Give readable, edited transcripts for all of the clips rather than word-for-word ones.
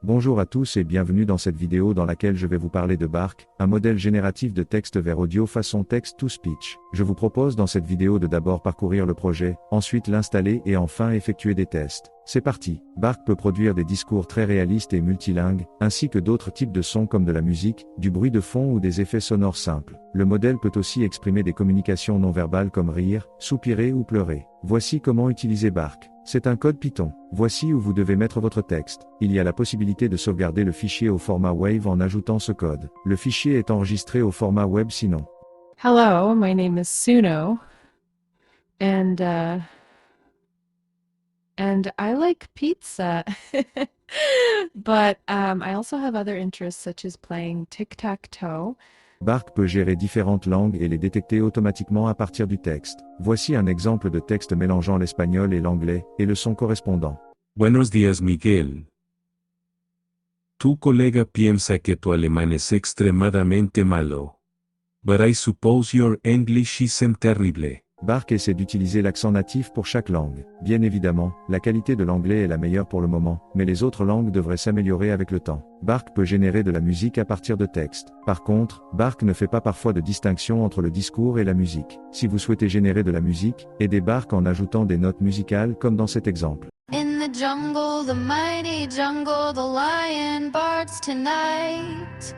Bonjour à tous et bienvenue dans cette vidéo dans laquelle je vais vous parler de Bark, un modèle génératif de texte vers audio façon text-to-speech. Je vous propose dans cette vidéo de d'abord parcourir le projet, ensuite l'installer et enfin effectuer des tests. C'est parti. Bark peut produire des discours très réalistes et multilingues, ainsi que d'autres types de sons comme de la musique, du bruit de fond ou des effets sonores simples. Le modèle peut aussi exprimer des communications non verbales comme rire, soupirer ou pleurer. Voici comment utiliser Bark. C'est un code Python. Voici où vous devez mettre votre texte. Il y a la possibilité de sauvegarder le fichier au format WAV en ajoutant ce code. Le fichier est enregistré au format web sinon. Hello, my name is Suno, and I like pizza. But I also have other interests such as playing tic-tac-toe. Bark peut gérer différentes langues et les détecter automatiquement à partir du texte. Voici un exemple de texte mélangeant l'espagnol et l'anglais, et le son correspondant. Buenos días, Miguel. Tu colega piensa que tu alemán es extremadamente malo. But I suppose your English isn't terrible. Bark essaie d'utiliser l'accent natif pour chaque langue. Bien évidemment, la qualité de l'anglais est la meilleure pour le moment, mais les autres langues devraient s'améliorer avec le temps. Bark peut générer de la musique à partir de texte. Par contre, Bark ne fait pas parfois de distinction entre le discours et la musique. Si vous souhaitez générer de la musique, aidez Bark en ajoutant des notes musicales comme dans cet exemple. In the jungle, the mighty jungle, the lion barks tonight.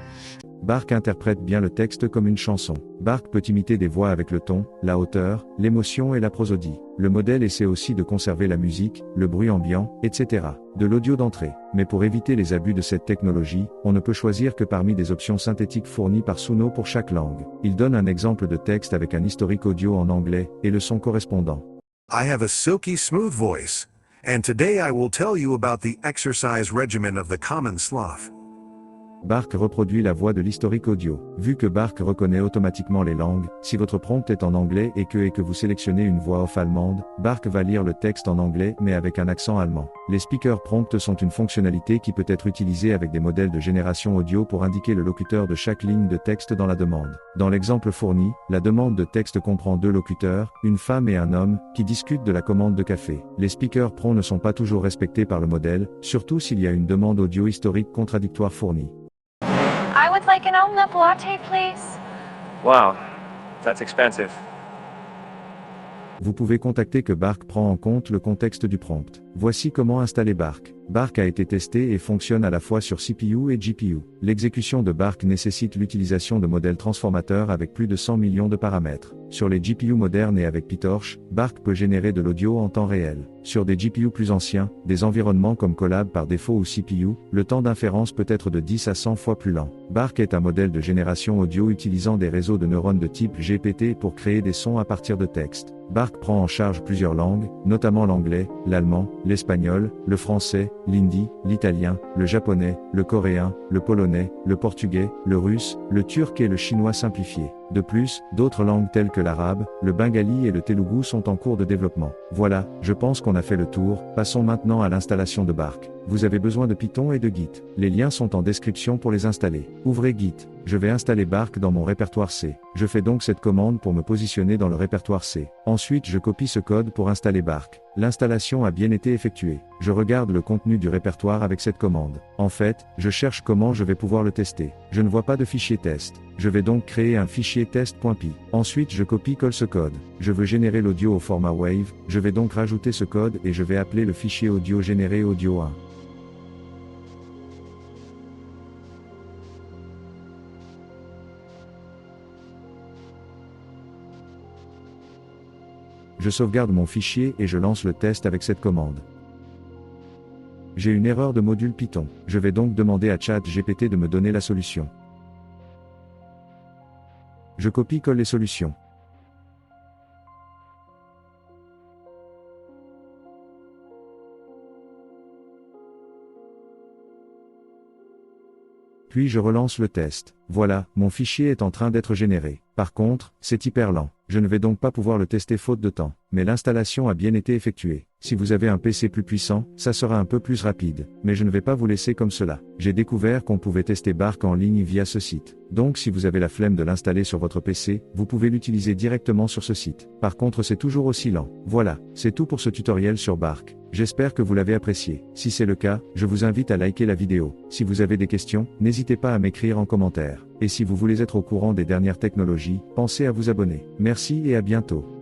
Bark interprète bien le texte comme une chanson. Bark peut imiter des voix avec le ton, la hauteur, l'émotion et la prosodie. Le modèle essaie aussi de conserver la musique, le bruit ambiant, etc. De l'audio d'entrée. Mais pour éviter les abus de cette technologie, on ne peut choisir que parmi des options synthétiques fournies par Suno pour chaque langue. Il donne un exemple de texte avec un historique audio en anglais, et le son correspondant. I have a silky smooth voice, and today I will tell you about the exercise regimen of the common sloth. Bark reproduit la voix de l'historique audio. Vu que Bark reconnaît automatiquement les langues, si votre prompt est en anglais et que vous sélectionnez une voix off allemande, Bark va lire le texte en anglais mais avec un accent allemand. Les speaker prompts sont une fonctionnalité qui peut être utilisée avec des modèles de génération audio pour indiquer le locuteur de chaque ligne de texte dans la demande. Dans l'exemple fourni, la demande de texte comprend deux locuteurs, une femme et un homme, qui discutent de la commande de café. Les speaker prompts ne sont pas toujours respectés par le modèle, surtout s'il y a une demande audio historique contradictoire fournie. I would like an omelette latte, please. Wow, that's expensive. Vous pouvez contacter que Bark prend en compte le contexte du prompt. Voici comment installer Bark. Bark a été testé et fonctionne à la fois sur CPU et GPU. L'exécution de Bark nécessite l'utilisation de modèles transformateurs avec plus de 100 millions de paramètres. Sur les GPU modernes et avec PyTorch, Bark peut générer de l'audio en temps réel. Sur des GPU plus anciens, des environnements comme Colab par défaut ou CPU, le temps d'inférence peut être de 10 à 100 fois plus lent. Bark est un modèle de génération audio utilisant des réseaux de neurones de type GPT pour créer des sons à partir de texte. Bark prend en charge plusieurs langues, notamment l'anglais, l'allemand, l'espagnol, le français, l'hindi, l'italien, le japonais, le coréen, le polonais, le portugais, le russe, le turc et le chinois simplifié. De plus, d'autres langues telles que l'arabe, le bengali et le telugu sont en cours de développement. Voilà, je pense qu'on a fait le tour, passons maintenant à l'installation de Bark. Vous avez besoin de Python et de Git. Les liens sont en description pour les installer. Ouvrez Git. Je vais installer Bark dans mon répertoire C. Je fais donc cette commande pour me positionner dans le répertoire C. Ensuite je copie ce code pour installer Bark. L'installation a bien été effectuée. Je regarde le contenu du répertoire avec cette commande. En fait, je cherche comment je vais pouvoir le tester. Je ne vois pas de fichier test. Je vais donc créer un fichier test.py. Ensuite je copie-colle ce code. Je veux générer l'audio au format WAV, je vais donc rajouter ce code et je vais appeler le fichier audio généré audio 1. Je sauvegarde mon fichier et je lance le test avec cette commande. J'ai une erreur de module Python. Je vais donc demander à ChatGPT de me donner la solution. Je copie-colle les solutions. Puis je relance le test. Voilà, mon fichier est en train d'être généré. Par contre, c'est hyper lent. Je ne vais donc pas pouvoir le tester faute de temps. Mais l'installation a bien été effectuée. Si vous avez un PC plus puissant, ça sera un peu plus rapide. Mais je ne vais pas vous laisser comme cela. J'ai découvert qu'on pouvait tester Bark en ligne via ce site. Donc si vous avez la flemme de l'installer sur votre PC, vous pouvez l'utiliser directement sur ce site. Par contre c'est toujours aussi lent. Voilà, c'est tout pour ce tutoriel sur Bark. J'espère que vous l'avez apprécié. Si c'est le cas, je vous invite à liker la vidéo. Si vous avez des questions, n'hésitez pas à m'écrire en commentaire. Et si vous voulez être au courant des dernières technologies, pensez à vous abonner. Merci et à bientôt.